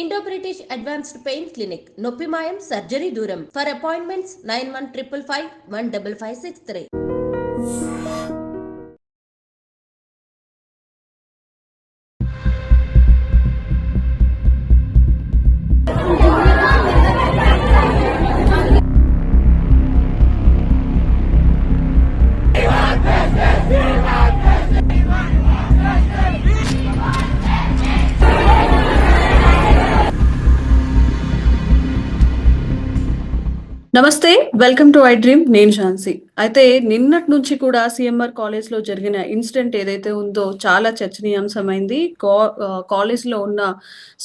Indo-British Advanced Pain Clinic, Noppimayam Surgery Duram. For appointments 9155 15563. నమస్తే, welcome to I dream. నేను ఝాన్సీ. అయితే నిన్నటి నుంచి కూడా సిఎంఆర్ కాలేజ్ లో జరిగిన ఇన్సిడెంట్ ఏదైతే ఉందో చాలా చర్చనీయాంశమైంది. కాలేజ్ లో ఉన్న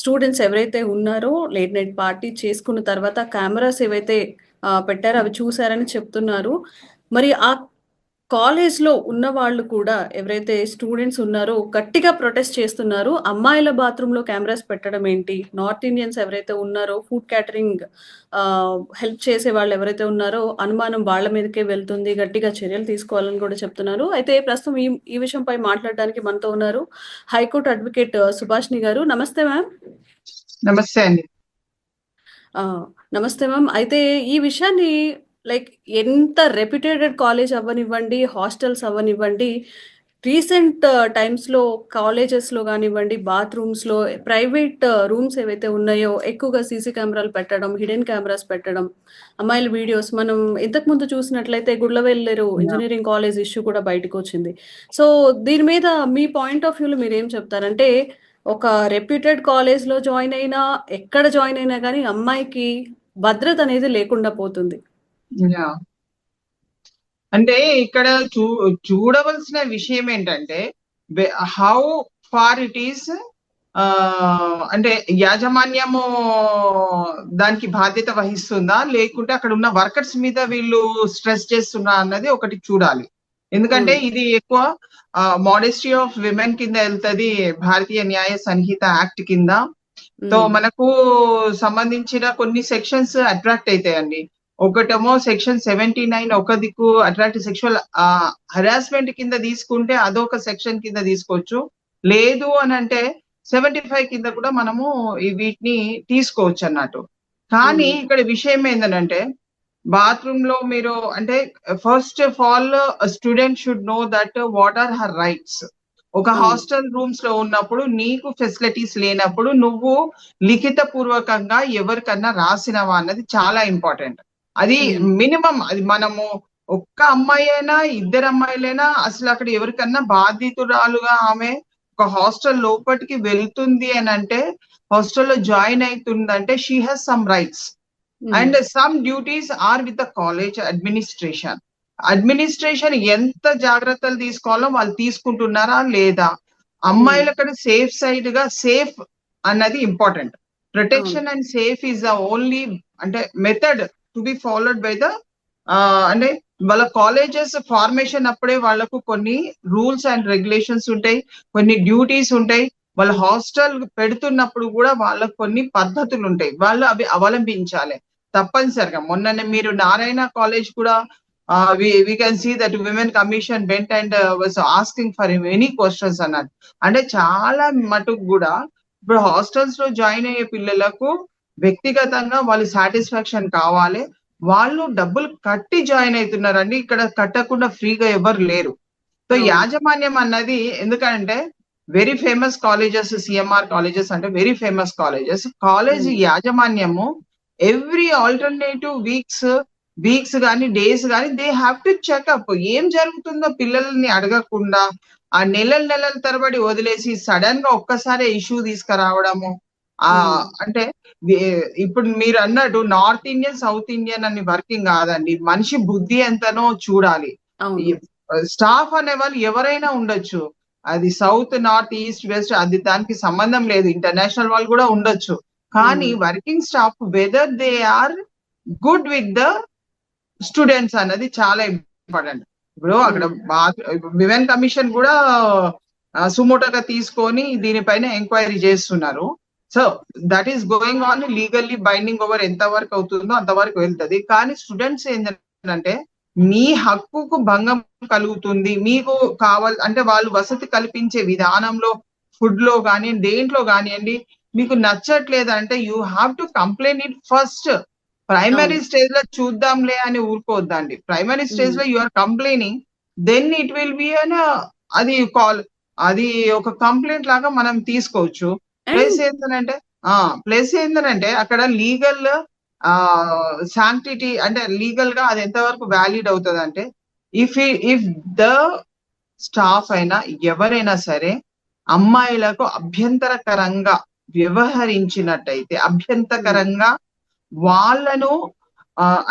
స్టూడెంట్స్ ఎవరైతే ఉన్నారో లేట్ నైట్ పార్టీ చేసుకున్న తర్వాత కెమెరాస్ ఏవైతే పెట్టారో అవి చూసారని చెప్తున్నారు. మరి ఆ కాలేజ్ లో ఉన్న వాళ్ళు కూడా ఎవరైతే స్టూడెంట్స్ ఉన్నారో గట్టిగా ప్రొటెస్ట్ చేస్తున్నారు. అమ్మాయిల బాత్రూమ్ లో కెమెరాస్ పెట్టడం ఏంటి, నార్త్ ఇండియన్స్ ఎవరైతే ఉన్నారో ఫుడ్ క్యాటరింగ్ హెల్ప్ చేసే వాళ్ళు ఎవరైతే ఉన్నారో అనుమానం వాళ్ళ మీదకే వెళ్తుంది, గట్టిగా చర్యలు తీసుకోవాలని కూడా చెప్తున్నారు. అయితే ప్రస్తుతం ఈ విషయంపై మాట్లాడడానికి మనతో ఉన్నారు హైకోర్టు అడ్వకేట్ సుభాష్ని గారు. నమస్తే మ్యామ్. నమస్తే అండి. నమస్తే మ్యామ్. అయితే ఈ విషయాన్ని ఎంత రెప్యూటెడ్ కాలేజ్ అవ్వనివ్వండి, హాస్టల్స్ అవ్వనివ్వండి, రీసెంట్ టైమ్స్లో కాలేజెస్లో కానివ్వండి, బాత్రూమ్స్లో ప్రైవేట్ రూమ్స్ ఏవైతే ఉన్నాయో ఎక్కువగా సీసీ కెమెరాలు పెట్టడం, హిడెన్ కెమెరాస్ పెట్టడం, అమ్మాయిల వీడియోస్ మనం ఇంతకుముందు చూసినట్లయితే గుళ్ళవెల్లేరు ఇంజనీరింగ్ కాలేజ్ ఇష్యూ కూడా బయటకు వచ్చింది. సో దీని మీద మీ పాయింట్ ఆఫ్ వ్యూలో మీరు ఏం చెప్తారంటే, ఒక రెప్యూటెడ్ కాలేజ్లో జాయిన్ అయినా, ఎక్కడ జాయిన్ అయినా కానీ అమ్మాయికి భద్రత అనేది లేకుండా పోతుంది. అంటే ఇక్కడ చూడవలసిన విషయం ఏంటంటే, హౌ ఫార్ ఇట్ ఈస్ అంటే యాజమాన్యము దానికి బాధ్యత వహిస్తుందా, లేకుంటే అక్కడ ఉన్న వర్కర్స్ మీద వీళ్ళు స్ట్రెస్ చేస్తున్నా అన్నది ఒకటి చూడాలి. ఎందుకంటే ఇది ఎక్కువ మోడెస్టీ ఆఫ్ విమెన్ కింద వెళ్తుంది, భారతీయ న్యాయ సంహిత యాక్ట్ కింద. సో మనకు సంబంధించిన కొన్ని సెక్షన్స్ అట్రాక్ట్ అవుతాయండి. ఒకటేమో సెక్షన్ 79 ఒక దిక్కు అట్రాక్ట్ సెక్షువల్ హరాస్మెంట్ కింద తీసుకుంటే అదొక సెక్షన్ కింద తీసుకోవచ్చు. లేదు అని అంటే 75 కింద కూడా మనము వీటిని తీసుకోవచ్చు అన్నట్టు. కానీ ఇక్కడ విషయం ఏంటంటే, బాత్రూమ్ లో మీరు అంటే first of all student should know that what or her rights. ఒక హాస్టల్ రూమ్స్ లో ఉన్నప్పుడు నీకు ఫెసిలిటీస్ లేనప్పుడు నువ్వు లిఖిత పూర్వకంగా ఎవరికన్నా రాసినవా అన్నది చాలా ఇంపార్టెంట్. అది మినిమం. అది మనము ఒక్క అమ్మాయి అయినా, ఇద్దరు అమ్మాయిలైనా, అసలు అక్కడ ఎవరికన్నా బాధితురాలుగా ఆమె ఒక హాస్టల్ లోపలికి వెళ్తుంది అని అంటే, హాస్టల్లో జాయిన్ అవుతుందంటే she has some rights and some duties are with the college administration. Administration ఎంత జాగ్రత్తలు తీసుకోవాలో వాళ్ళు తీసుకుంటున్నారా లేదా, అమ్మాయిలు అక్కడ సేఫ్ సైడ్ గా సేఫ్ అన్నది important. Protection and safe is the only అంటే method to be followed by the అంటే వాళ్ళ కాలేజెస్ ఫార్మేషన్ అప్పుడే వాళ్ళకు కొన్ని రూల్స్ అండ్ రెగ్యులేషన్స్ ఉంటాయి, కొన్ని డ్యూటీస్ ఉంటాయి. వాళ్ళ హాస్టల్ పెడుతున్నప్పుడు కూడా వాళ్ళకు కొన్ని పద్ధతులు ఉంటాయి, వాళ్ళు అవి అవలంబించాలి తప్పనిసరిగా. మొన్ననే మీరు నారాయణ కాలేజ్ కూడా we can see that women commission went and was asking for many questions అన్నట్టు. అంటే చాలా మటుకు కూడా ఇప్పుడు హాస్టల్స్ లో జాయిన్ అయ్యే పిల్లలకు వ్యక్తిగతంగా వాళ్ళు సాటిస్ఫాక్షన్ కావాలి, వాళ్ళు డబ్బులు కట్టి జాయిన్ అవుతున్నారండి. ఇక్కడ కట్టకుండా ఫ్రీగా ఎవరు లేరు. సో యాజమాన్యం అన్నది, ఎందుకంటే very famous colleges, CMR colleges అంటే వెరీ ఫేమస్ కాలేజెస్. కాలేజ్ యాజమాన్యము ఎవ్రీ ఆల్టర్నేటివ్ వీక్స్ కానీ డేస్ కానీ దే హ్యావ్ టు చెకప్ ఏం జరుగుతుందో పిల్లల్ని అడగకుండా ఆ నెలల తరబడి వదిలేసి సడన్ గా ఒక్కసారి ఇష్యూ తీసుకురావడము. అంటే ఇప్పుడు మీరు అన్నట్టు నార్త్ ఇండియన్ సౌత్ ఇండియన్ అని వర్కింగ్ కాదండి, మనిషి బుద్ధి ఎంతనో చూడాలి. స్టాఫ్ అనే వాళ్ళు ఎవరైనా ఉండొచ్చు, అది సౌత్ నార్త్ ఈస్ట్ వెస్ట్ అది దానికి సంబంధం లేదు, ఇంటర్నేషనల్ వాళ్ళు కూడా ఉండొచ్చు. కానీ working staff whether they are good with the students అన్నది చాలా ఇంపార్టెంట్. ఇప్పుడు అక్కడ విమెన్ కమిషన్ కూడా సుమోటోగా తీసుకొని దీనిపైన ఎంక్వైరీ చేస్తున్నారు. So that is going on, legally binding over ఎంత వరకు అవుతుందో అంతవరకు వెళ్తుంది. కానీ స్టూడెంట్స్ ఏంటంటే, మీ హక్కుకు భంగం కలుగుతుంది, మీకు కావాలి అంటే వాళ్ళు వసతి కల్పించే విధానంలో, ఫుడ్ లో కానివ్వండి, దేంట్లో కానివ్వండి, మీకు నచ్చట్లేదు అంటే you have to complaint it first. Primary అవును. స్టేజ్ లో చూద్దాంలే అని ఊరుకోవద్దండి. ప్రైమరీ స్టేజ్ లో you are complaining, then it will be అన్ అది ఒక కంప్లైంట్ లాగా మనం తీసుకోవచ్చు. ప్లస్ అండ్ ఏంటంటే అక్కడ లీగల్ శాంక్టిటీ అంటే లీగల్ గా అది ఎంతవరకు వ్యాలిడ్ అవుతుంది అంటే, ఇఫ్ ద స్టాఫ్ అయినా ఎవరైనా సరే అమ్మాయిలకు అభ్యంతరకరంగా వ్యవహరించినట్టయితే, అభ్యంతరకరంగా వాళ్ళను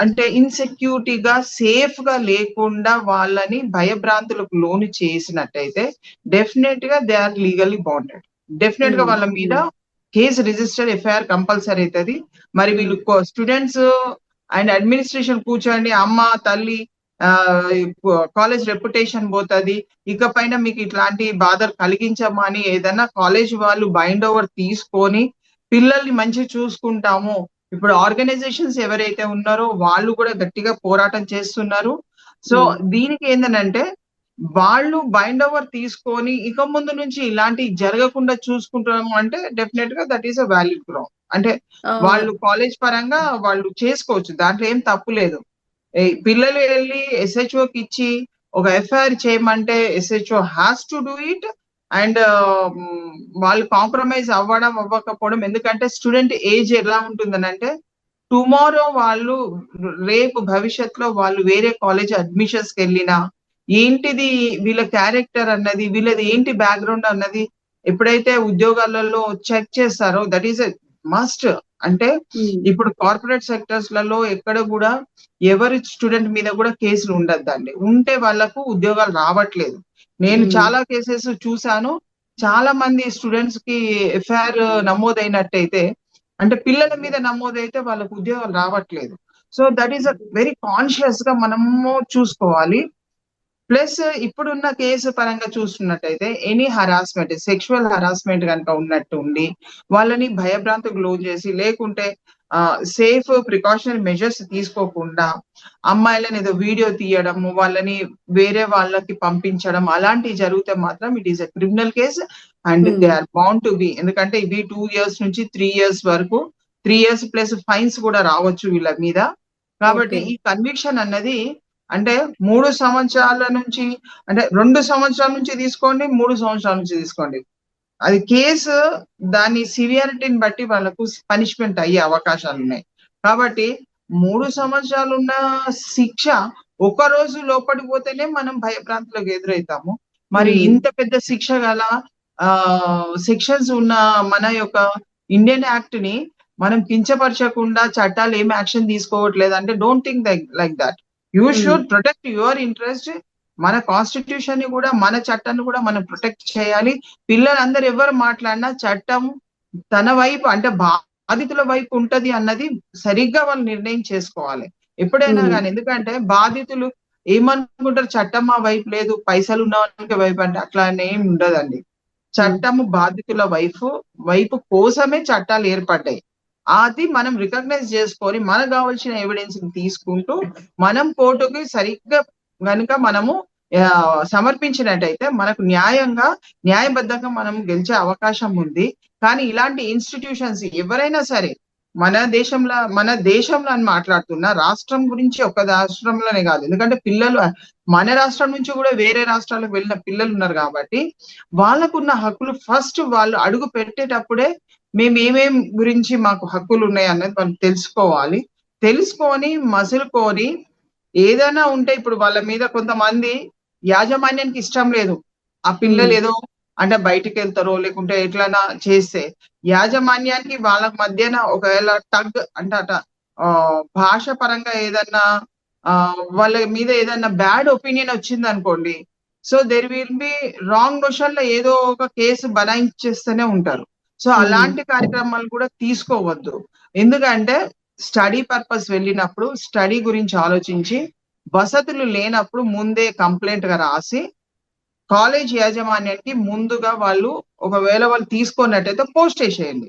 అంటే ఇన్సెక్యూరిటీగా సేఫ్ గా లేకుండా వాళ్ళని భయభ్రాంతులకు లోను చేసినట్టయితే డెఫినెట్ గా they are legally bounded. Definite గా వాళ్ళ మీద కేసు రిజిస్టర్ ఎఫ్ఐఆర్ కంపల్సరీ అవుతుంది. మరి వీళ్ళు స్టూడెంట్స్ అండ్ అడ్మినిస్ట్రేషన్ కూర్చోండి, అమ్మ తల్లి కాలేజ్ రెప్యుటేషన్ పోతుంది, ఇకపైన మీకు ఇట్లాంటి బాధలు కలిగించమా అని ఏదైనా కాలేజ్ వాళ్ళు బైండ్ ఓవర్ తీసుకొని పిల్లల్ని మంచి చూసుకుంటాము. ఇప్పుడు ఆర్గనైజేషన్స్ ఎవరైతే ఉన్నారో వాళ్ళు కూడా గట్టిగా పోరాటం చేస్తున్నారు. సో దీనికి ఏంటంటే వాళ్ళు బైండ్ ఓవర్ తీసుకొని ఇక ముందు నుంచి ఇలాంటి జరగకుండా చూసుకుంటాము అంటే డెఫినెట్ గా that is a valid ground. అంటే వాళ్ళు కాలేజ్ పరంగా వాళ్ళు చేసుకోవచ్చు, దాంట్లో ఏం తప్పు లేదు. పిల్లలు వెళ్ళి ఎస్హెచ్ఓకి ఇచ్చి ఒక ఎఫ్ఐఆర్ చేయమంటే SHO has to do it. And వాళ్ళు కాంప్రమైజ్ అవ్వకపోవడం, ఎందుకంటే స్టూడెంట్ ఏజ్ ఎలా ఉంటుందనంటే టుమారో వాళ్ళు రేపు భవిష్యత్తులో వాళ్ళు వేరే కాలేజ్ అడ్మిషన్స్ కి వెళ్ళినా ఏంటిది వీళ్ళ క్యారెక్టర్ అన్నది, వీళ్ళది ఏంటి బ్యాక్గ్రౌండ్ అన్నది ఎప్పుడైతే ఉద్యోగాలలో చెక్ చేస్తారో దట్ ఈస్ ఎ మస్ట్. అంటే ఇప్పుడు కార్పొరేట్ సెక్టర్స్ లలో ఎక్కడ కూడా ఎవరి స్టూడెంట్ మీద కూడా కేసులు ఉండద్దండి. ఉంటే వాళ్ళకు ఉద్యోగాలు రావట్లేదు. నేను చాలా కేసెస్ చూసాను. చాలా మంది స్టూడెంట్స్ కి ఎఫ్ఐఆర్ నమోదైనట్టయితే అంటే పిల్లల మీద నమోదైతే వాళ్ళకు ఉద్యోగాలు రావట్లేదు. So that is a very conscious గా మనము చూసుకోవాలి. ప్లస్ ఇప్పుడున్న కేసు పరంగా చూస్తున్నట్టయితే ఎనీ హరాస్మెంట్, సెక్షువల్ హరాస్మెంట్ కనుక ఉన్నట్టు ఉండి వాళ్ళని భయభ్రాంతికి లోన్ చేసి, లేకుంటే సేఫ్ ప్రికాషనరీ మెజర్స్ తీసుకోకుండా అమ్మాయిలను ఏదో వీడియో తీయడము, వాళ్ళని వేరే వాళ్ళకి పంపించడం అలాంటివి జరిగితే మాత్రం it is a criminal case and they are bound to be. ఎందుకంటే ఇవి 2 years నుంచి 3 years వరకు, 3 years ప్లస్ ఫైన్స్ కూడా రావచ్చు వీళ్ళ మీద. కాబట్టి ఈ కన్విక్షన్ అన్నది అంటే 3 సంవత్సరాల నుంచి అంటే 2 సంవత్సరాల నుంచి తీసుకోండి, 3 సంవత్సరాల నుంచి తీసుకోండి, అది కేసు దాని సివియారిటీని బట్టి వాళ్ళకు పనిష్మెంట్ అయ్యే అవకాశాలు ఉన్నాయి. కాబట్టి 3 సంవత్సరాలు ఉన్న శిక్ష ఒక రోజు లోపలికి పోతేనే మనం భయభ్రాంతులకు ఎదురవుతాము. మరి ఇంత పెద్ద శిక్ష గల సెక్షన్స్ ఉన్న మన యొక్క ఇండియన్ యాక్ట్ ని మనం కించపరచకుండా చట్టాలు ఏం యాక్షన్ తీసుకోవట్లేదు అంటే don't think like that. You should protect your interest. మన కాన్స్టిట్యూషన్ ని కూడా, మన చట్టాన్ని కూడా మనం ప్రొటెక్ట్ చేయాలి. పిల్లలందరూ ఎవరు మాట్లాడినా చట్టం తన వైపు అంటే బాధితుల వైపు ఉంటది అన్నది సరిగ్గా వాళ్ళు నిర్ణయం చేసుకోవాలి ఎప్పుడైనా కానీ. ఎందుకంటే బాధితులు ఏమనుకుంటారు, చట్టం మా వైపు లేదు, పైసలు ఉన్న వాళ్ళకి వైపు అంటే అట్లా ఏమి ఉండదండి. చట్టము బాధితుల వైపు కోసమే చట్టాలు ఏర్పడ్డాయి. అది మనం రికగ్నైజ్ చేసుకొని మనకు కావాల్సిన ఎవిడెన్స్ తీసుకుంటూ మనం కోర్టుకి సరిగ్గా గనుక మనము సమర్పించినట్టయితే మనకు న్యాయబద్ధంగా మనం గెలిచే అవకాశం ఉంది. కానీ ఇలాంటి ఇన్స్టిట్యూషన్స్ ఎవరైనా సరే మన దేశంలో అని మాట్లాడుతున్నా, రాష్ట్రం గురించి ఒక రాష్ట్రంలోనే కాదు, ఎందుకంటే పిల్లలు మన రాష్ట్రం నుంచి కూడా వేరే రాష్ట్రాలకు వెళ్ళిన పిల్లలు ఉన్నారు. కాబట్టి వాళ్ళకున్న హక్కులు ఫస్ట్ వాళ్ళు అడుగు పెట్టేటప్పుడే మేము ఏమేం గురించి మాకు హక్కులు ఉన్నాయి అన్నది వాళ్ళు తెలుసుకొని మసులుకొని ఏదైనా ఉంటే, ఇప్పుడు వాళ్ళ మీద కొంతమంది యాజమాన్యానికి ఇష్టం లేదు, ఆ పిల్లలు ఏదో అంటే బయటికి వెళ్తారో లేకుంటే ఎట్లైనా చేస్తే యాజమాన్యానికి వాళ్ళ మధ్యన ఒకవేళ టగ్ అంటే భాష పరంగా ఏదన్నా వాళ్ళ మీద ఏదన్నా బ్యాడ్ ఒపీనియన్ వచ్చింది అనుకోండి, so there will be wrong notion లో ఏదో ఒక కేసు బనాయించేస్తూనే ఉంటారు. సో అలాంటి కార్యక్రమాలు కూడా తీసుకోవద్దు. ఎందుకంటే స్టడీ పర్పస్ వెళ్ళినప్పుడు స్టడీ గురించి ఆలోచించి, వసతులు లేనప్పుడు ముందే కంప్లైంట్ గా రాసి కాలేజ్ యాజమాన్యానికి ముందుగా ఒకవేళ వాళ్ళు తీసుకున్నట్టయితే పోస్ట్ చేసేయండి.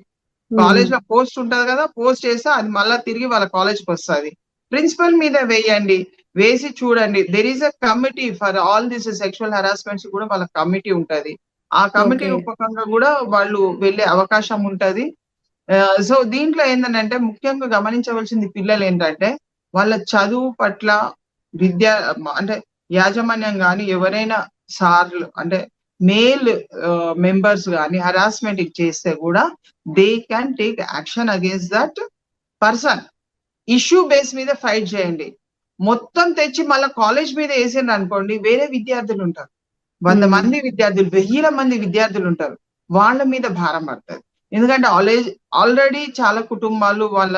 కాలేజ్ లో పోస్ట్ ఉంటది కదా, పోస్ట్ చేస్తే అది మళ్ళా తిరిగి వాళ్ళ కాలేజ్కి వస్తుంది. ప్రిన్సిపల్ మీద వేసి చూడండి. There is a committee for all this sexual harassments కూడా వాళ్ళ కమిటీ ఉంటది. ఆ కమిటీ రూపకంగా కూడా వాళ్ళు వెళ్ళే అవకాశం ఉంటది. సో దీంట్లో ఏంటంటే ముఖ్యంగా గమనించవలసింది పిల్లలు ఏంటంటే వాళ్ళ చదువు పట్ల విద్య అంటే యాజమాన్యం కానీ ఎవరైనా సార్లు అంటే మేల్ మెంబర్స్ కానీ హరాస్మెంట్ చేస్తే కూడా they can take action against that person. Issue base మీద ఫైట్ చేయండి. మొత్తం తెచ్చి మళ్ళీ కాలేజ్ మీద వేసిండ్రు అనుకోండి, వేరే విద్యార్థులు ఉంటారు, 100 మంది విద్యార్థులు, 1000 మంది విద్యార్థులు ఉంటారు, వాళ్ళ మీద భారం పడుతుంది. ఎందుకంటే ఆల్రెడీ చాలా కుటుంబాలు వాళ్ళ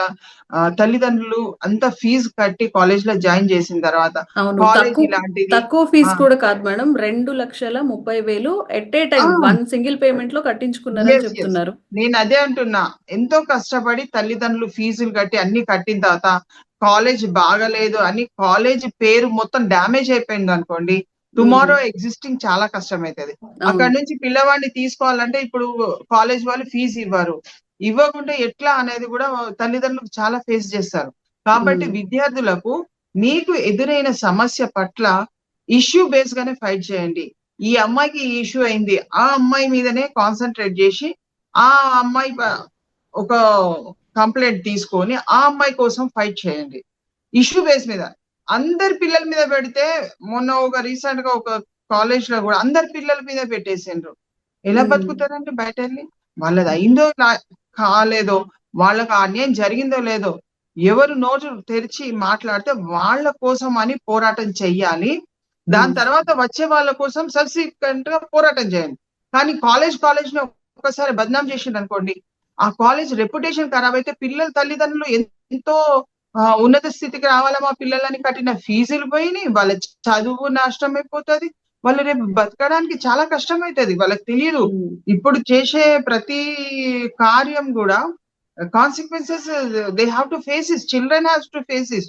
తల్లిదండ్రులు అంత ఫీజు కట్టి కాలేజ్ లో జాయిన్ చేసిన తర్వాత కాలేజ్ ఇలాంటిది తక్కువ ఫీజు కూడా కాదు madam, 2,30,000 at a time 1 single payment లో కట్టించుకున్నారని చెప్తున్నారు. నేను అదే అంటున్నా, ఎంతో కష్టపడి తల్లిదండ్రులు ఫీజులు కట్టి అన్ని కట్టిన తర్వాత కాలేజ్ బాగలేదు అని కాలేజ్ పేరు మొత్తం డ్యామేజ్ అయిపోయింది అనుకోండి, టుమారో ఎగ్జిస్టింగ్ చాలా కష్టం అవుతుంది. అక్కడ నుంచి పిల్లవాడిని తీసుకోవాలంటే ఇప్పుడు కాలేజ్ వాళ్ళు ఫీజు ఇవ్వకుంటే ఎట్లా అనేది కూడా తల్లిదండ్రులు చాలా ఫేస్ చేస్తారు. కాబట్టి విద్యార్థులకు మీకు ఎదురైన సమస్య పట్ల ఇష్యూ బేస్ గానే ఫైట్ చేయండి. ఈ అమ్మాయికి ఈ ఇష్యూ అయింది, ఆ అమ్మాయి మీదనే కాన్సన్ట్రేట్ చేసి ఆ అమ్మాయి ఒక కంప్లైంట్ తీసుకొని ఆ అమ్మాయి కోసం ఫైట్ చేయండి ఇష్యూ బేస్ మీద. అందరి పిల్లల మీద పెడితే మొన్న ఒక రీసెంట్ గా ఒక కాలేజ్ లో కూడా అందరి పిల్లల మీద పెట్టేసిండ్రు. ఎలా బతుకుతారంటే బయట వెళ్ళి? వాళ్ళది అయిందో కాలేదో, వాళ్ళకి అన్యాయం జరిగిందో లేదో, ఎవరు నోటు తెరిచి మాట్లాడితే వాళ్ళ కోసం అని పోరాటం చెయ్యాలి. దాని తర్వాత వచ్చే వాళ్ళ కోసం సబ్సిక్వెంట్ గా పోరాటం చేయండి. కానీ కాలేజ్ ని ఒక్కసారి బద్నాం చేసిండు అనుకోండి, ఆ కాలేజ్ రెప్యుటేషన్ ఖరాబ్ అయితే పిల్లల తల్లిదండ్రులు ఎంతో ఉన్నత స్థితికి రావాలా మా పిల్లలని కట్టిన ఫీజులు పోయినాయి, వాళ్ళ చదువు నష్టం అయిపోతుంది, వాళ్ళు రేపు బతకడానికి చాలా కష్టం అవుతుంది. వాళ్ళకి తెలియదు ఇప్పుడు చేసే ప్రతి కార్యం కూడా consequences they have to face is, children have to face is.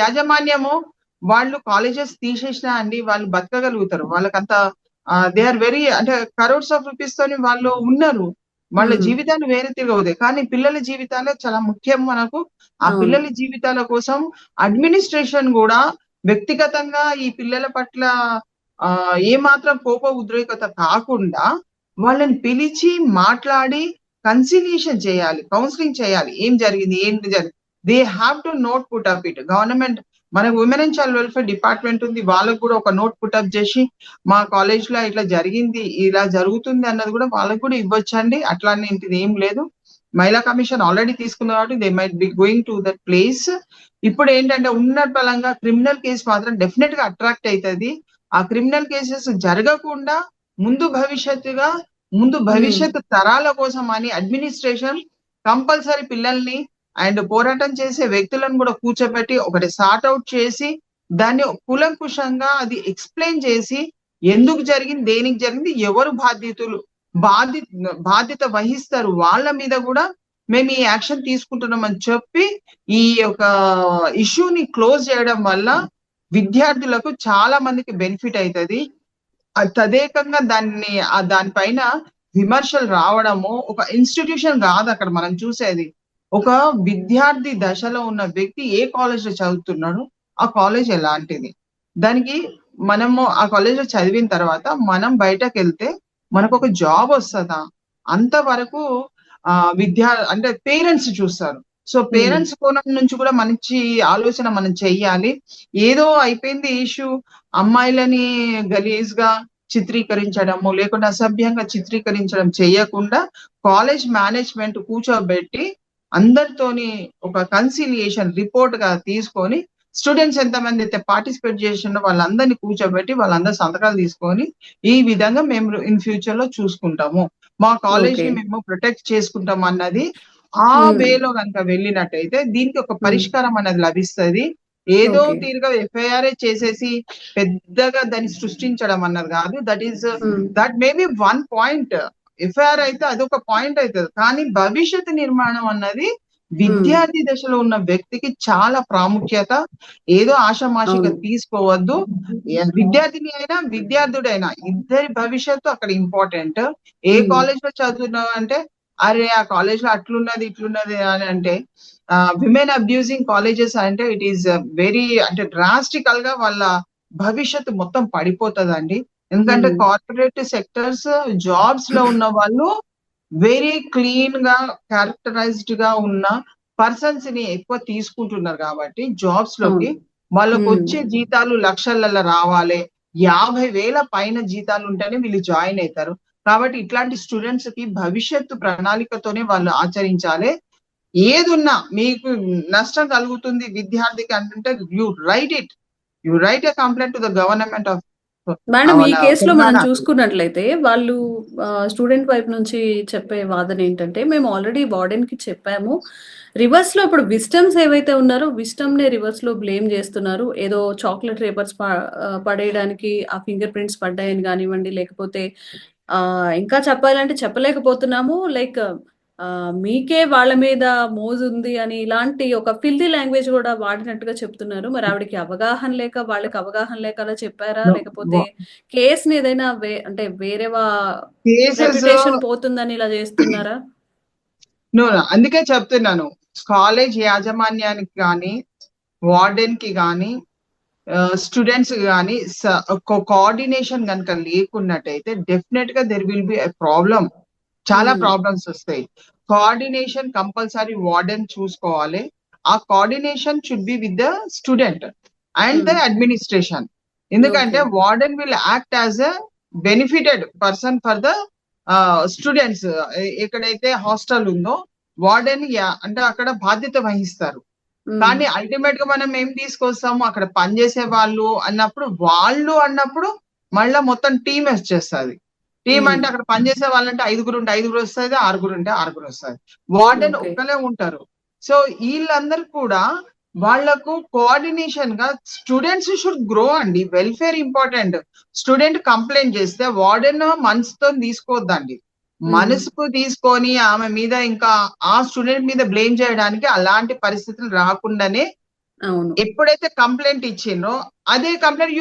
యాజమాన్యము వాళ్ళు కాలేజెస్ తీసేసినా అండి వాళ్ళు బతకగలుగుతారు. వాళ్ళకంత దే ఆర్ వెరీ అంటే crores of rupees తోని వాళ్ళు ఉన్నారు, వాళ్ళ జీవితాలు వేరే తిరగవుతాయి. కానీ పిల్లల జీవితాలే చాలా ముఖ్యం మనకు. ఆ పిల్లల జీవితాల కోసం అడ్మినిస్ట్రేషన్ కూడా వ్యక్తిగతంగా ఈ పిల్లల పట్ల ఏ మాత్రం కోప ఉద్రేకత కాకుండా వాళ్ళని పిలిచి మాట్లాడి కన్సిలియేషన్ చేయాలి, కౌన్సిలింగ్ చేయాలి. ఏం జరిగింది, ఏంటి జరిగింది, they have to note put up it. Government మనకు women and child welfare department ఉంది, వాళ్ళకు కూడా ఒక నోట్ పుట్అప్ చేసి మా కాలేజ్ లో ఇట్లా జరిగింది, ఇలా జరుగుతుంది అన్నది కూడా వాళ్ళకు కూడా ఇవ్వచ్చండి. అట్లాంటిది ఏం లేదు. మహిళా కమిషన్ ఆల్రెడీ తీసుకున్న కాబట్టి they might be going to that place. ఇప్పుడు ఏంటంటే ఉన్న బలంగా క్రిమినల్ కేసు మాత్రం డెఫినెట్ గా అట్రాక్ట్ అవుతుంది. ఆ క్రిమినల్ కేసెస్ జరగకుండా ముందు భవిష్యత్తు తరాల కోసం అని అడ్మినిస్ట్రేషన్ కంపల్సరీ పిల్లల్ని అండ్ పోరాటం చేసే వ్యక్తులను కూడా కూర్చోబెట్టి ఒకటి సార్ట్ అవుట్ చేసి దాన్ని కూలంకుషంగా అది ఎక్స్ప్లెయిన్ చేసి ఎందుకు జరిగింది, దేనికి జరిగింది, ఎవరు బాధ్యత వహిస్తారు, వాళ్ళ మీద కూడా మేము ఈ యాక్షన్ తీసుకుంటున్నామని చెప్పి ఈ యొక్క ఇష్యూని క్లోజ్ చేయడం వల్ల విద్యార్థులకు చాలా మందికి బెనిఫిట్ అవుతుంది. తదేకంగా దానిపైన విమర్శలు రావడము ఒక ఇన్స్టిట్యూషన్ కాదు అక్కడ మనం చూసేది. ఒక విద్యార్థి దశలో ఉన్న వ్యక్తి ఏ కాలేజ్ లో చదువుతున్నాడు, ఆ కాలేజ్ ఎలాంటిది, దానికి మనము ఆ కాలేజ్ లో చదివిన తర్వాత మనం బయటకు వెళ్తే మనకు ఒక జాబ్ వస్తుందా, అంతవరకు అంటే పేరెంట్స్ చూస్తారు. సో పేరెంట్స్ కోణం నుంచి కూడా మంచి ఆలోచన మనం చెయ్యాలి. ఏదో అయిపోయింది ఇష్యూ, అమ్మాయిలని గలీజ్ గా చిత్రీకరించడము లేకుండా అసభ్యంగా చిత్రీకరించడం చేయకుండా కాలేజ్ మేనేజ్మెంట్ కూర్చోబెట్టి అందరితోని ఒక కన్సిలియేషన్ రిపోర్ట్ గా తీసుకొని స్టూడెంట్స్ ఎంతమంది అయితే పార్టిసిపేట్ చేసిండో వాళ్ళందరినీ కూర్చోబెట్టి వాళ్ళందరూ సంతకాలు తీసుకొని ఈ విధంగా మేము ఇన్ ఫ్యూచర్ లో చూసుకుంటాము, మా కాలేజ్ ని మేము ప్రొటెక్ట్ చేసుకుంటాం అన్నది ఆ వేలో కనుక వెళ్ళినట్టయితే దీనికి ఒక పరిష్కారం అనేది లభిస్తుంది. ఏదో తీరుగా ఎఫ్ఐఆర్ చేసేసి పెద్దగా దాన్ని సృష్టించడం అన్నది కాదు. That maybe 1 point. ఎఫ్ఐఆర్ అయితే అదొక పాయింట్ అవుతుంది, కానీ భవిష్యత్తు నిర్మాణం అన్నది విద్యార్థి దశలో ఉన్న వ్యక్తికి చాలా ప్రాముఖ్యత. ఏదో ఆషామాషిగా తీసుకోవద్దు. విద్యార్థిని అయినా విద్యార్థుడైనా ఇద్దరి భవిష్యత్తు అక్కడ ఇంపార్టెంట్. ఏ కాలేజ్ లో చదువుతున్నావు అంటే అరే ఆ కాలేజ్ లో అట్లున్నది ఇట్లున్నది అని అంటే విమెన్ అబ్యూజింగ్ కాలేజెస్ అంటే ఇట్ ఈస్ వెరీ అంటే డ్రాస్టికల్ గా వాళ్ళ భవిష్యత్తు మొత్తం పడిపోతుందండి. ఎందుకంటే కార్పొరేట్ సెక్టర్స్ జాబ్స్ లో ఉన్న వాళ్ళు వెరీ క్లీన్ గా క్యారెక్టరైజ్డ్ గా ఉన్న పర్సన్స్ ని ఎక్కువ తీసుకుంటున్నారు కాబట్టి జాబ్స్ లోకి అవును. వాళ్ళకు ఉమ్. వచ్చే జీతాలు లక్షలలో రావాలి, 50,000 పైన జీతాలు ఉంటేనే వీళ్ళు జాయిన్ అవుతారు. కాబట్టి ఇట్లాంటి స్టూడెంట్స్ కి భవిష్యత్తు ప్రణాళికతోనే వాళ్ళు ఆచరించాలి. ఏదున్నా మీకు నష్టం కలుగుతుంది విద్యార్థికి అంటే you right a complaint to the government of madam, ఈ కేసులో మనం తెలంగాణ. చూసుకున్నట్లయితే వాళ్ళు స్టూడెంట్ వైపు నుంచి చెప్పే వాదన ఏంటంటే, మేము ఆల్రెడీ వార్డెన్ కి చెప్పాము, రివర్స్ లో ఇప్పుడు విస్టమ్స్ ఏవైతే ఉన్నారో విస్టమ్ నే రివర్స్ లో బ్లేమ్ చేస్తున్నారు. ఏదో చాక్లెట్ రేపర్స్ పడేయడానికి ఆ ఫింగర్ ప్రింట్స్ పడ్డాయని కానివ్వండి, లేకపోతే ఇంకా చెప్పాలంటే చెప్పలేకపోతున్నాము, లైక్ మీకే వాళ్ళ మీద మోజు ఉంది అని ఇలాంటి ఒక ఫిల్దీ లాంగ్వేజ్ కూడా వాడినట్టుగా చెప్తున్నారు. మరి ఆవిడకి అవగాహన లేక, వాళ్ళకి అవగాహన లేక అలా చెప్పారా, లేకపోతే కేసుని ఏదైనా అంటే వేరే కేసెస్ రెప్యుటేషన్ పోతుందని ఇలా చేస్తున్నారా? అందుకే చెప్తున్నాను, కాలేజ్ యాజమాన్యానికి కానీ వార్డెన్ కి కానీ స్టూడెంట్స్ కానీ కోఆర్డినేషన్ కనుక లేకున్నట్టయితే డెఫినెట్ గా there will be a problem. చాలా ప్రాబ్లమ్స్ వస్తాయి. కోఆర్డినేషన్ కంపల్సరీ వార్డెన్ చూసుకోవాలి. ఆ coordination should be with the student and the administration. ఎందుకంటే warden will act as a benefited person for the students. ఎక్కడైతే హాస్టల్ ఉందో వార్డెన్ అంటే అక్కడ బాధ్యత వహిస్తారు. కానీ అల్టిమేట్ గా మనం ఏం తీసుకొస్తాము, అక్కడ పనిచేసే వాళ్ళు అన్నప్పుడు మళ్ళా మొత్తం టీం వచ్చేస్తుంది. టీం అంటే అక్కడ పనిచేసే వాళ్ళంటే 5 ఉంటే 5 వస్తుంది, 6 ఉంటే 6 వస్తుంది. వార్డెన్ ఒక్కలే ఉంటారు. సో వీళ్ళందరూ కూడా వాళ్లకు కోఆర్డినేషన్ గా స్టూడెంట్స్ షుడ్ గ్రో అండి. Welfare important. స్టూడెంట్ కంప్లైంట్ చేస్తే వార్డెన్ మనసుతో తీసుకోవద్దండి. మనసుకు తీసుకొని ఆమె మీద ఇంకా ఆ స్టూడెంట్ మీద బ్లేమ్ చేయడానికి అలాంటి పరిస్థితులు రాకుండానే ఎప్పుడైతే కంప్లైంట్ ఇచ్చిండ్రో అదే complaint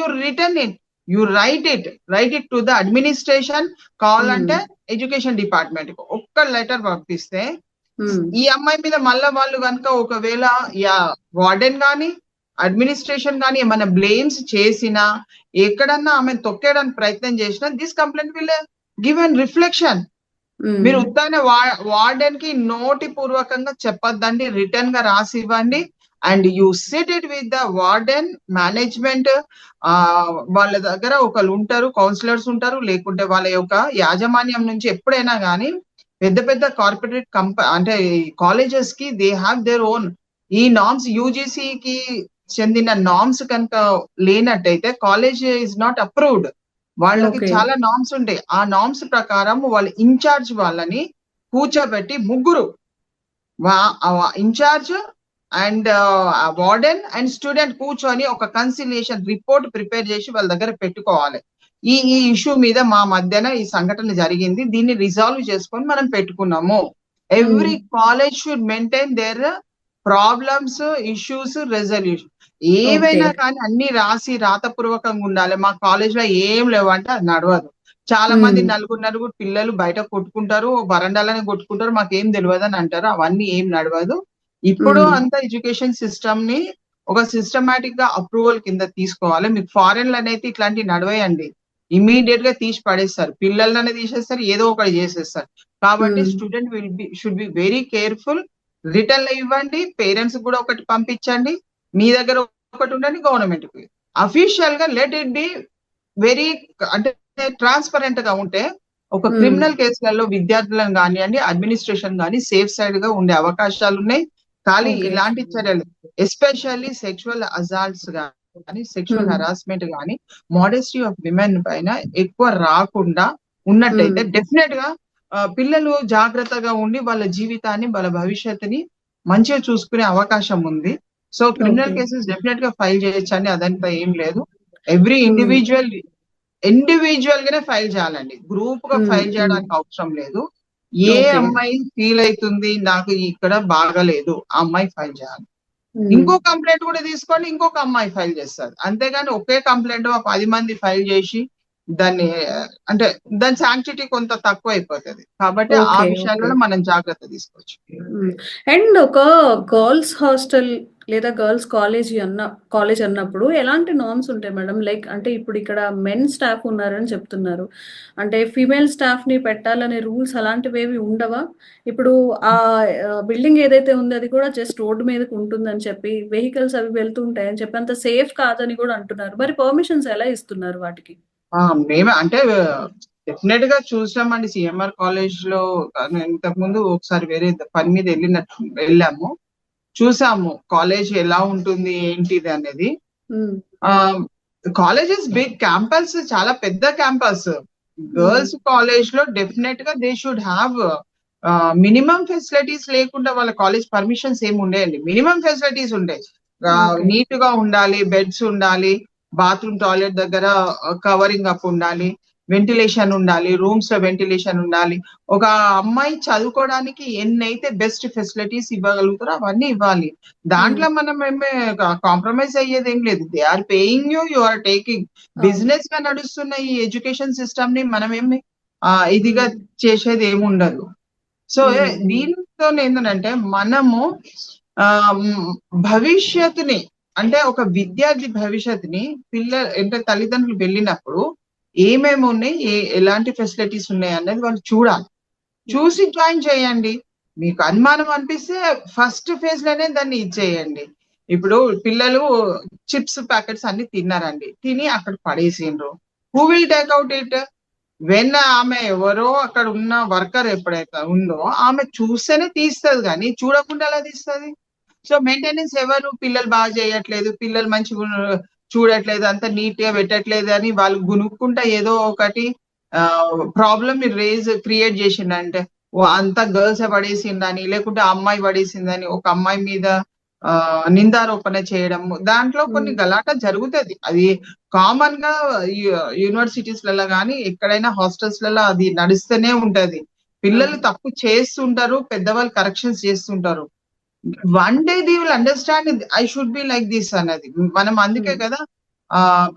you right it to the administration. కావాలంటే ఎడ్యుకేషన్ డిపార్ట్మెంట్ కు ఒక్క లెటర్ పంపిస్తే ఈ అమ్మాయి మీద మళ్ళా వాళ్ళు కనుక ఒకవేళ వార్డెన్ గానీ అడ్మినిస్ట్రేషన్ గానీ ఏమైనా బ్లేమ్స్ చేసినా, ఎక్కడన్నా ఆమె తొక్కేయడానికి ప్రయత్నం చేసినా, this complaint will give an reflection. మీరు ఉత్తానే వార్డెన్ కి నోటి పూర్వకంగా చెప్పొద్దండి, రిటర్న్ గా రాసి ఇవ్వండి. And you SIT it with the warden management. వాళ్ళ దగ్గర ఒకళ్ళు ఉంటారు, కౌన్సిలర్స్ ఉంటారు, లేకుంటే వాళ్ళ యొక్క యాజమాన్యం నుంచి ఎప్పుడైనా కానీ పెద్ద పెద్ద కార్పొరేట్ అంటే కాలేజెస్ కి దే హ్యావ్ దేర్ ఓన్ ఈ నామ్స్. యూజీసీకి చెందిన నామ్స్ కనుక లేనట్టయితే కాలేజ్ ఇస్ నాట్ అప్రూవ్డ్. వాళ్ళకి చాలా నామ్స్ ఉంటాయి. ఆ నామ్స్ ప్రకారం వాళ్ళ ఇన్ఛార్జ్ వాళ్ళని కూర్చోబెట్టి ముగ్గురు in-charge and warden and student కూర్చొని ఒక కన్సిలియేషన్ రిపోర్ట్ ప్రిపేర్ చేసి వాళ్ళ దగ్గర పెట్టుకోవాలి. ఈ ఇష్యూ మీద మా మధ్యన ఈ సంఘటన జరిగింది, దీన్ని రిజాల్వ్ చేసుకొని మనం పెట్టుకున్నాము. Every college should maintain their problems, issues, resolution. ఏవైనా కానీ అన్ని రాసి రాతపూర్వకంగా ఉండాలి. మా కాలేజ్ లో ఏం లేవు అంటే అది నడవదు. చాలా మంది నలుగురు పిల్లలు బయట కొట్టుకుంటారు, వరండాలని కొట్టుకుంటారు, మాకేం తెలియదు అని అంటారు. అవన్నీ ఏం నడవదు. ఇప్పుడు అంతా ఎడ్యుకేషన్ సిస్టమ్ ని ఒక సిస్టమాటిక్ గా అప్రూవల్ కింద తీసుకోవాలి. మీకు ఫారెన్ లోనైతే ఇట్లాంటి నడవేయండి, ఇమీడియట్ గా తీసి పడేస్తారు, పిల్లలనే తీసేస్తారు, ఏదో ఒకటి చేసేస్తారు. కాబట్టి student should be very careful. Return లో ఇవ్వండి, పేరెంట్స్ కూడా ఒకటి పంపించండి, మీ దగ్గర ఒకటి ఉండండి, గవర్నమెంట్ కి అఫీషియల్ గా లెట్ ఇట్ బి వెరీ అంటే ట్రాన్స్పరెంట్ గా ఉంటే ఒక క్రిమినల్ కేసులలో విద్యార్థులను కానివ్వండి, అడ్మినిస్ట్రేషన్ కానీ సేఫ్ సైడ్ గా ఉండే అవకాశాలు ఉన్నాయి. కానీ ఇలాంటి చర్యలు ఎస్పెషల్లీ సెక్షువల్ అజాల్ట్స్ కానీ సెక్షువల్ హరాస్మెంట్ కానీ మోడెస్టీ ఆఫ్ విమెన్ పైన ఎక్కువ రాకుండా ఉన్నట్టయితే డెఫినెట్ గా పిల్లలు జాగ్రత్తగా ఉండి వాళ్ళ జీవితాన్ని, వాళ్ళ భవిష్యత్తుని మంచిగా చూసుకునే అవకాశం ఉంది. సో క్రిమినల్ కేసెస్ డెఫినెట్ గా ఫైల్ చేయొచ్చండి, అదంతా ఏం లేదు. ఎవ్రీ ఇండివిజువల్ గానే ఫైల్ చేయాలండి, గ్రూప్ గా ఫైల్ చేయడానికి అవసరం లేదు. ఏ అమ్మాయి ఫీల్ అవుతుంది నాకు ఇక్కడ బాగలేదు, ఆ అమ్మాయి ఫైల్ చేయాలి. ఇంకో కంప్లైంట్ కూడా తీసుకొని ఇంకొక అమ్మాయి ఫైల్ చేస్తారు. అంతేగాని ఒకే కంప్లైంట్ 10 మంది ఫైల్ చేసి దాన్ని అంటే దాని శాంక్టిటీ కొంత తక్కువ అయిపోతుంది. కాబట్టి ఆ విషయాలలో మనం జాగ్రత్త తీసుకోవచ్చు. అండ్ ఒక గర్ల్స్ హాస్టల్ లేదా గర్ల్స్ కాలేజ్ అన్నప్పుడు ఎలాంటి నార్మ్స్ ఉంటాయి మేడం? లైక్ అంటే ఇప్పుడు ఇక్కడ మెన్ స్టాఫ్ ఉన్నారని చెప్తున్నారు. అంటే ఫీమేల్ స్టాఫ్‌ని పెట్టాలనే రూల్స్ అలాంటివేవి ఉండవా? ఇప్పుడు బిల్డింగ్ ఏదైతే ఉందో అది కూడా జస్ట్ రోడ్డు మీదకి ఉంటుందని చెప్పి, వెహికల్స్ అవి వెళ్తూ ఉంటాయని చెప్పి అంత సేఫ్ కాదని కూడా అంటున్నారు. మరి పర్మిషన్స్ ఎలా ఇస్తున్నారు వాటికి? మేమే అంటే డెఫినెట్ గా చూసామండి సిఎంఆర్ కాలేజ్ లో. ఇంతకు ముందు ఒకసారి వేరే పని మీద వెళ్ళాము, చూసాము కాలేజ్ ఎలా ఉంటుంది ఏంటిది అనేది. కాలేజెస్ బిగ్ క్యాంపస్, చాలా పెద్ద క్యాంపస్. గర్ల్స్ కాలేజ్ లో డెఫినెట్ గా they should have minimum facilities లేకుండా వాళ్ళ కాలేజ్ పర్మిషన్స్ ఏమి ఉండేయండి. మినిమం ఫెసిలిటీస్ ఉంటాయి. నీట్ గా ఉండాలి, బెడ్స్ ఉండాలి, బాత్రూమ్ టాయిలెట్ దగ్గర కవరింగ్ అప్ ఉండాలి, వెంటిలేషన్ ఉండాలి, రూమ్స్ లో వెంటిలేషన్ ఉండాలి. ఒక అమ్మాయి చదువుకోవడానికి ఎన్నైతే బెస్ట్ ఫెసిలిటీస్ ఇవ్వగలుగుతారో అవన్నీ ఇవ్వాలి. దాంట్లో మనం ఏమే కాంప్రమైజ్ అయ్యేది ఏం లేదు. They are paying you are taking. Business గా నడుస్తున్న ఈ ఎడ్యుకేషన్ సిస్టమ్ ని మనం ఏమి ఇదిగా చేసేది ఏమి ఉండదు. సో దీంతో ఏంటంటే మనము భవిష్యత్తుని, అంటే ఒక విద్యార్థి భవిష్యత్తుని అంటే తల్లిదండ్రులు వెళ్ళినప్పుడు ఏమేమి ఉన్నాయి, ఎలాంటి ఫెసిలిటీస్ ఉన్నాయి అనేది వాళ్ళు చూడాలి. చూసి జాయిన్ చేయండి. మీకు అనుమానం అనిపిస్తే ఫస్ట్ ఫేజ్ లోనే దాన్ని ఇచ్చేయండి. ఇప్పుడు పిల్లలు చిప్స్ ప్యాకెట్స్ అన్ని తిన్నారండి, తిని అక్కడ పడేసిండ్రు. Who will take out it? When ఆమె ఎవరో అక్కడ ఉన్న వర్కర్ ఎప్పుడైతే ఉందో ఆమె చూస్తేనే తీస్తుంది, కానీ చూడకుండా ఎలా తీస్తుంది? సో మెయింటెనెన్స్ ఎవరు? పిల్లలు బాగా చేయట్లేదు, పిల్లలు మంచిగా చూడట్లేదు, అంత నీట్ గా పెట్టట్లేదు అని వాళ్ళు గునుక్కుంటా ఏదో ఒకటి ప్రాబ్లం క్రియేట్ చేసిండంటే అంతా గర్ల్స్ పడేసిందని, లేకుంటే అమ్మాయి పడేసిందని ఒక అమ్మాయి మీద నిందారోపణ చేయడం, దాంట్లో కొన్ని గలాట జరుగుతుంది. అది కామన్ గా యూనివర్సిటీస్ లలో కానీ ఎక్కడైనా హాస్టల్స్ లలో అది నడుస్తూనే ఉంటది. పిల్లలు తప్పు చేస్తుంటారు, పెద్దవాళ్ళు కరెక్షన్స్ చేస్తుంటారు. One day they will understand I should be like this అన్నది. మనం అందుకే కదా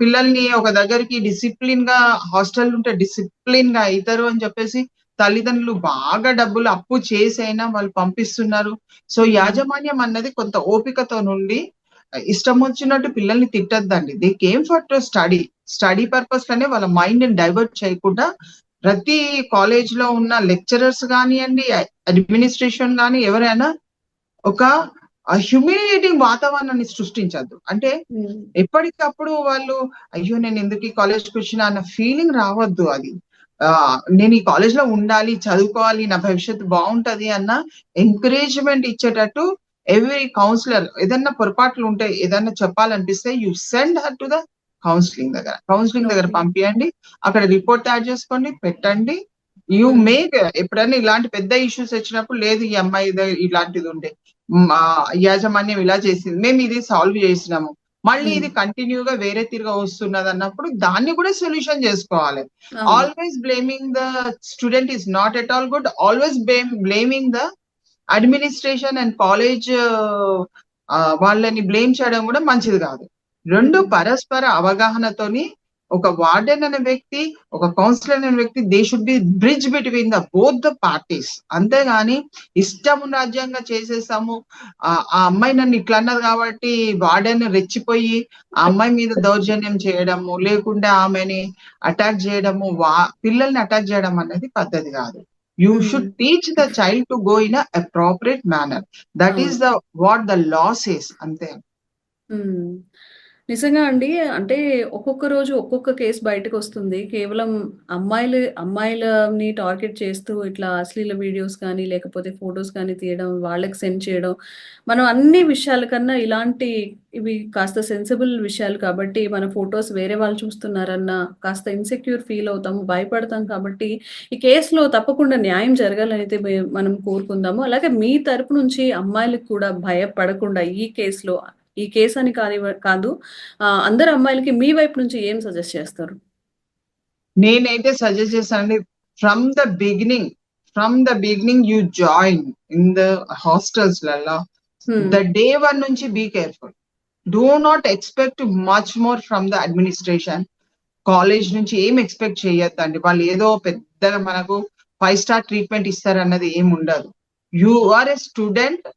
పిల్లల్ని ఒక దగ్గరికి డిసిప్లిన్ గా, హాస్టల్ ఉంటే డిసిప్లిన్ గా అవుతారు అని చెప్పేసి తల్లిదండ్రులు బాగా డబ్బులు అప్పు చేసి అయినా వాళ్ళు పంపిస్తున్నారు. సో యాజమాన్యం అన్నది కొంత ఓపికతో నుండి ఇష్టం వచ్చినట్టు పిల్లల్ని తిట్టద్దండి. They came for to study purpose లోనే వాళ్ళ మైండ్ ని డైవర్ట్ చేయకుండా ప్రతి కాలేజ్ లో ఉన్న లెక్చరర్స్ కానివ్వండి, అడ్మినిస్ట్రేషన్ కానీ ఎవరైనా ఒక హ్యూమిలియేటింగ్ వాతావరణాన్ని సృష్టించద్దు. అంటే ఎప్పటికప్పుడు వాళ్ళు అయ్యో నేను ఎందుకు ఈ కాలేజ్కి వచ్చినా అన్న ఫీలింగ్ రావద్దు. అది నేను ఈ కాలేజ్ లో ఉండాలి, చదువుకోవాలి, నా భవిష్యత్తు బాగుంటది అన్న ఎంకరేజ్మెంట్ ఇచ్చేటట్టు ఎవ్రీ కౌన్సిలర్ ఏదన్నా పొరపాట్లు ఉంటే, ఏదన్నా చెప్పాలనిపిస్తే you send her to the counselling దగ్గర పంపించండి. అక్కడ రిపోర్ట్ తయారు చేసుకోండి, పెట్టండి. యు మేక్ ఎప్పుడైనా ఇలాంటి పెద్ద ఇష్యూస్ వచ్చినప్పుడు, లేదు ఈ అమ్మాయి ఇలాంటిది ఉండే యాజమాన్యం ఇలా చేసింది, మేము ఇది సాల్వ్ చేసినాము, మళ్ళీ ఇది కంటిన్యూగా వేరే తిరిగా వస్తున్నది అన్నప్పుడు దాన్ని కూడా సొల్యూషన్ చేసుకోవాలి. Always blaming the student is not at all good. Always blaming the administration and college వాళ్ళని బ్లేమ్ చేయడం కూడా మంచిది కాదు. రెండు పరస్పర అవగాహనతోని ఒక వార్డెన్ అనే వ్యక్తి, ఒక కౌన్సిలర్ అనే వ్యక్తి, they should be bridge between both the parties. అంతేగాని ఇష్టం రాజ్యంగా చేసేసాము, ఆ అమ్మాయి నన్ను ఇట్లా అన్నది కాబట్టి వార్డెన్ రెచ్చిపోయి ఆ అమ్మాయి మీద దౌర్జన్యం చేయడము, లేకుంటే ఆమెని అటాక్ చేయడము, పిల్లల్ని అటాక్ చేయడం అనేది పద్ధతి కాదు. You should teach the child to go in appropriate manner. That is what the law says. అంతే. నిజంగా అండి. అంటే ఒక్కొక్క రోజు ఒక్కొక్క కేసు బయటకొస్తుంది. కేవలం అమ్మాయిలని టార్గెట్ చేస్తూ ఇట్లా అశ్లీల వీడియోస్ కానీ, లేకపోతే ఫోటోస్ కానీ తీయడం, వాళ్ళకి సెండ్ చేయడం. మనం అన్ని విషయాల కన్నా ఇవి కాస్త సెన్సిబుల్ విషయాలు కాబట్టి, మన ఫోటోస్ వేరే వాళ్ళు చూస్తున్నారన్న కాస్త ఇన్‌సెక్యూర్ ఫీల్ అవుతాము, భయపడతాం కాబట్టి, ఈ కేస్‌లో తప్పకుండా న్యాయం జరగాలనైతే మనం కోరుకుందాము. అలాగే మీ తరపు నుంచి అమ్మాయిలకు కూడా భయపడకుండా ఈ కేస్ అని కాదు, అందరు అమ్మాయిలకి మీ వైపు నుంచి ఏం సజెస్ట్ చేస్తారు? నేనైతే సజెస్ట్ చేస్తానండి, from the beginning you join in the hostels లలో ద డే 1 నుంచి be careful. Do not expect much more from the administration. College నుంచి ఏం ఎక్స్పెక్ట్ చేయొద్దండి. వాళ్ళు ఏదో పెద్దగా మనకు 5 స్టార్ ట్రీట్మెంట్ ఇస్తారు అన్నది ఏమి ఉండదు. You are a student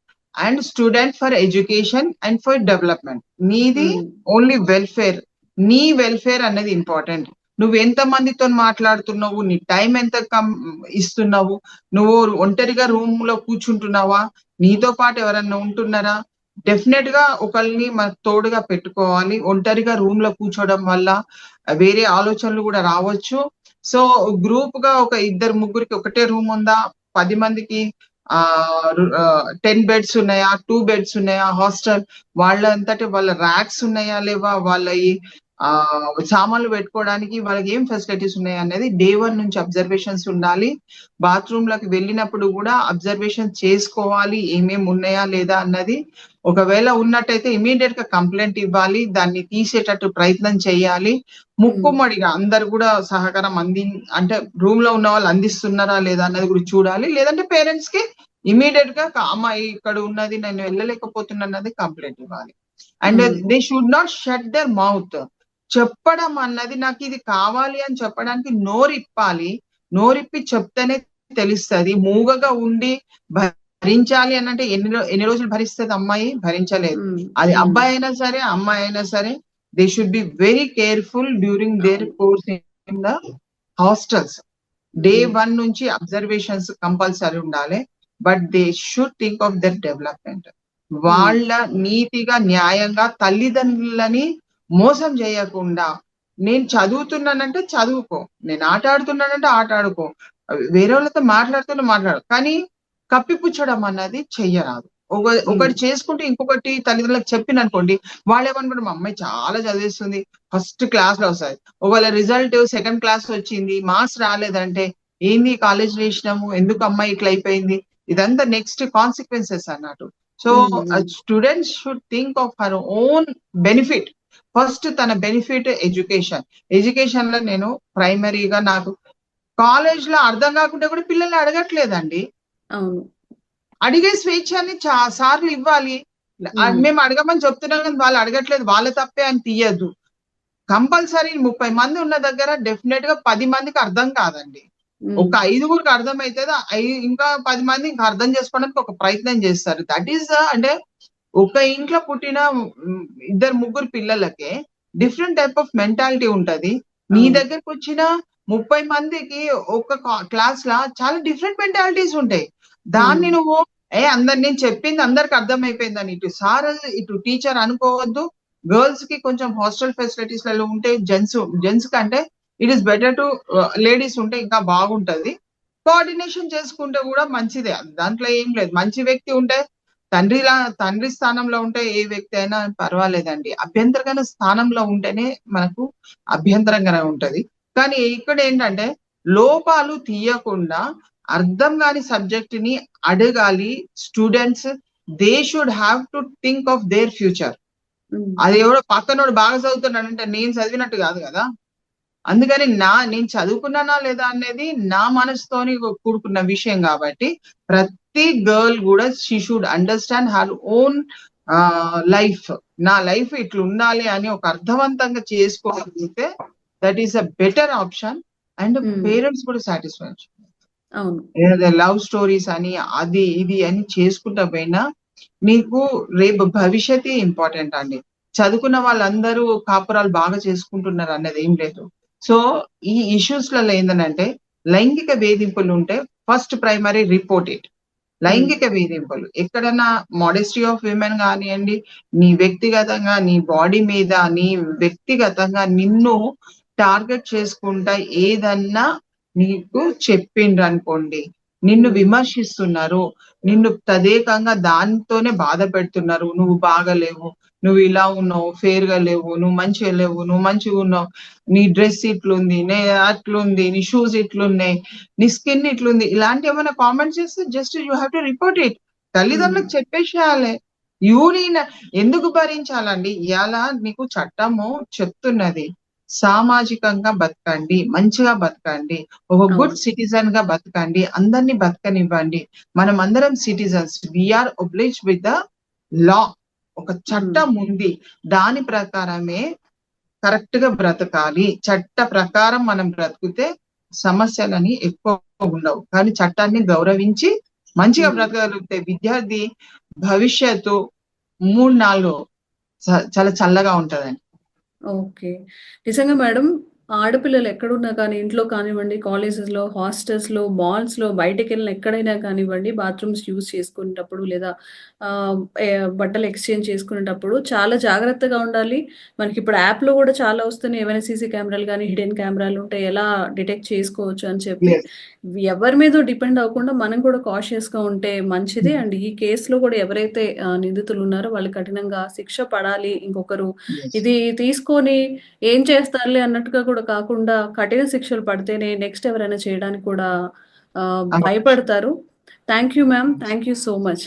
and student for education and for development. నీది ఉమ్, ఓన్లీ వెల్ఫేర్, నీ వెల్ఫేర్ అనేది ఇంపార్టెంట్. నువ్వు ఎంత మందితో మాట్లాడుతున్నావు, నీ టైం ఎంత ఇస్తున్నావు, నువ్వు ఒంటరిగా రూమ్ లో కూర్చుంటున్నావా, నీతో పాటు ఎవరన్నా ఉంటున్నారా? డెఫినెట్ గా ఒకరిని మనకు తోడుగా పెట్టుకోవాలి. ఒంటరిగా రూమ్ లో కూర్చోవడం వల్ల వేరే ఆలోచనలు కూడా రావచ్చు. సో గ్రూప్ గా ఒక ఇద్దరు ముగ్గురికి ఒకటే రూమ్ ఉందా, 10 మందికి 10 బెడ్స్ ఉన్నాయా, 2 బెడ్స్ ఉన్నాయా, హాస్టల్ వాళ్ళంతటి వాళ్ళ ర్యాక్స్ ఉన్నాయా లేవా, వాళ్ళ సామాన్లు పెట్టుకోవడానికి వాళ్ళకి ఏం ఫెసిలిటీస్ ఉన్నాయి అనేది డే 1 నుంచి అబ్జర్వేషన్స్ ఉండాలి. బాత్రూమ్ లకు వెళ్ళినప్పుడు కూడా అబ్జర్వేషన్ చేసుకోవాలి, ఏమేమి ఉన్నాయా లేదా అన్నది. ఒకవేళ ఉన్నట్టయితే ఇమీడియట్ గా కంప్లైంట్ ఇవ్వాలి, దాన్ని తీసేటట్టు ప్రయత్నం చేయాలి. ముక్కుమ్మడిగా అందరు కూడా సహకారం అంటే రూమ్ లో ఉన్న వాళ్ళు అందిస్తున్నారా లేదా అన్నది కూడా చూడాలి. లేదంటే పేరెంట్స్ కి ఇమీడియట్ గా అమ్మాయి ఇక్కడ ఉన్నది నేను వెళ్ళలేకపోతున్నా అన్నది కంప్లైంట్ ఇవ్వాలి. And they should not shut their mouth. చెప్పడం అన్నది, నాకు ఇది కావాలి అని చెప్పడానికి నోరిప్పాలి. నోరిప్పి చెప్తేనే తెలుస్తుంది. మూగగా ఉండి భరించాలి అని అంటే ఎన్ని రోజులు భరిస్తుంది అమ్మాయి? భరించలేదు. అది అబ్బాయి అయినా సరే అమ్మాయి అయినా సరే, they should be very careful during their course in the hostels. Day 1 నుంచి అబ్జర్వేషన్స్ కంపల్సరీ ఉండాలి. But they should think of their development. వాళ్ళ నీతిగా న్యాయంగా తల్లిదండ్రులని మోసం చేయకుండా, నేను చదువుతున్నానంటే చదువుకో, నేను ఆట ఆడుతున్నానంటే ఆట ఆడుకో, వేరే వాళ్ళతో మాట్లాడు, కానీ కప్పిపుచ్చడం అన్నది చెయ్యరాదు. ఒకటి చేసుకుంటే ఇంకొకటి తల్లిదండ్రులకు చెప్పిన అనుకోండి, వాళ్ళు ఏమనుకుంటారు, మా అమ్మాయి చాలా చదివేస్తుంది, ఫస్ట్ క్లాస్ లో వస్తుంది. ఒకవేళ రిజల్ట్ సెకండ్ క్లాస్ వచ్చింది, మార్క్స్ రాలేదంటే ఏంది కాలేజ్ వేసినాము, ఎందుకు అమ్మాయి ఇట్లా అయిపోయింది, ఇదంతా నెక్స్ట్ కాన్సిక్వెన్సెస్ అన్నట్టు. So students should think of her own benefit. First తన బెనిఫిట్ ఎడ్యుకేషన్ లో నేను ప్రైమరీగా, నాకు కాలేజ్ లో అర్థం కాకుంటే కూడా పిల్లల్ని అడగట్లేదండి. అడిగే స్వేచ్ఛని సార్లు ఇవ్వాలి. మేము అడగమని చెప్తున్నాం కానీ వాళ్ళు అడగట్లేదు, వాళ్ళ తప్పే అని తీయద్దు. కంపల్సరీ 30 మంది ఉన్న దగ్గర డెఫినెట్ గా 10 మందికి అర్థం కాదండి. ఒక 5గురికి అర్థం అవుతుంది, ఇంకా 10 మంది ఇంకా అర్థం చేసుకోవడానికి ఒక ప్రయత్నం చేస్తారు. దట్ ఈస్ అంటే ఒక ఇంట్లో పుట్టిన 2-3 పిల్లలకే డిఫరెంట్ టైప్ ఆఫ్ మెంటాలిటీ ఉంటది. నీ దగ్గరకు వచ్చిన 30 మందికి ఒక క్లాస్ లా చాలా డిఫరెంట్ మెంటాలిటీస్ ఉంటాయి. దాన్ని నువ్వు నేను చెప్పింది అందరికి అర్థమైపోయిందని ఇటు సార్ ఇటు టీచర్ అనుకోవద్దు. గర్ల్స్ కి కొంచెం హాస్టల్ ఫెసిలిటీస్ లలో ఉంటే జెంట్స్ కంటే it is better to ladies ఉంటే ఇంకా బాగుంటది. కోఆర్డినేషన్ చేసుకుంటే కూడా మంచిదే, దాంట్లో ఏం లేదు. మంచి వ్యక్తి ఉంటే తండ్రి స్థానంలో ఉంటే ఏ వ్యక్తి అయినా పర్వాలేదండి. అభ్యంతరకర స్థానంలో ఉంటేనే మనకు అభ్యంతరంగానే ఉంటది. కానీ ఇక్కడ ఏంటంటే లోపాలు తీయకుండా అర్థం కాని సబ్జెక్ట్ ని అడగాలి. Students they should have to think of their future. అది ఎవడో పక్కనోడు బాగా చదువుతున్నాడంటే నేను చదివినట్టు కాదు కదా. అందుకని నేను చదువుకున్నానా లేదా అనేది నా మనసుతోని కూడుకున్న విషయం కాబట్టి ప్రతి గర్ల్ కూడా she should understand her own life. నా లైఫ్ ఇట్లా ఉండాలి అని ఒక అర్థవంతంగా చేసుకోగలిగితే that is a better option. And parents కూడా సాటిస్ఫై. లవ్ స్టోరీస్ అని అది ఇది అని చేసుకుంటా పోయినా నీకు రేపు భవిష్యత్తు ఇంపార్టెంట్ అండి. చదువుకున్న వాళ్ళందరూ కాపురాలు బాగా చేసుకుంటున్నారు అన్నది ఏం లేదు. సో ఈ ఇష్యూస్ లలో ఏంటంటే లైంగిక వేధింపులు ఉంటే ఫస్ట్ ప్రైమరీ రిపోర్ట్ ఇట్. లైంగిక వేధింపులు ఎక్కడన్నా మోడెస్టీ ఆఫ్ విమెన్ కానివ్వండి, నీ వ్యక్తిగతంగా నీ బాడీ మీద నీ వ్యక్తిగతంగా నిన్ను టార్గెట్ చేసుకుంటా ఏదన్నా నీకు చెప్పిండ్రు అనుకోండి, నిన్ను విమర్శిస్తున్నారు, నిన్ను తదేకంగా దానితోనే బాధ పెడుతున్నారు, నువ్వు బాగలేవు, నువ్వు ఇలా ఉన్నావు, ఫేర్ గా లేవు, నువ్వు మంచిగా లేవు, నువ్వు మంచిగా ఉన్నావు, నీ డ్రెస్ ఇట్లుంది, అట్లుంది, నీ షూస్ ఇట్లున్నాయి, నీ స్కిన్ ఇట్లుంది, ఇలాంటి ఏమైనా కామెంట్స్ చేస్తే just you have to report it. తల్లిదండ్రులకు చెప్పేసేయాలి. యూనియన్ ఎందుకు భరించాలండి? ఇవాళ నీకు చట్టము చెప్తున్నది, సామాజికంగా బతకండి, మంచిగా బతకండి, ఒక గుడ్ సిటిజన్ గా బతకండి, అందరినీ బతకనివ్వండి. మనం అందరం citizens, we are obliged with the law. ఒక చట్టం ఉంది, దాని ప్రకారమే కరెక్ట్ గా బ్రతకాలి. చట్ట ప్రకారం మనం బ్రతికితే సమస్యలని ఎక్కువ ఉండవు. కానీ చట్టాన్ని గౌరవించి మంచిగా బ్రతకగలిగితే విద్యార్థి భవిష్యత్తు 3-4 చాలా చల్లగా ఉంటదండి. ఓకే. నిజంగా మేడం ఆడపిల్లలు ఎక్కడున్నా కానీ ఇంట్లో కానివ్వండి, కాలేజెస్‌లో, హాస్టల్స్‌లో, మాల్స్‌లో బయటికెళ్ళిన ఎక్కడైనా కానివ్వండి బాత్రూమ్స్ యూజ్ చేసుకునేటప్పుడు లేదా ఆహ్, బట్టలు ఎక్స్‌చేంజ్ చేసుకునేటప్పుడు చాలా జాగ్రత్తగా ఉండాలి. మనకిప్పుడు యాప్‌లో గూడా చాలా వస్తున్నాయి. ఏవైనా సీసీ కెమెరాలు గానీ, హిడెన్ కెమెరాలు ఉంటే ఎలా డిటెక్ట్ చేసుకోవచ్చు అని చెప్పి యెస్. ఎవరి మీదో డిపెండ్ అవ్వకుండా మనం కూడా కాషియస్‌గా ఉంటే మంచిదే. అండ్ ఈ కేస్‌లో కూడా ఎవరైతే నిందితులున్నారో వాళ్ళు కఠినంగా శిక్ష పడాలి. ఇంకొకరు యెస్. ఇది తీసుకొని ఏం చేస్తారులే అన్నట్టుగా కూడా కాకుండా కఠిన శిక్షలు పడితేనే నెక్స్ట్ ఎవరైనా చేయడానికి కూడా అవును. భయపడతారు. Thank you ma'am. Thank you so much.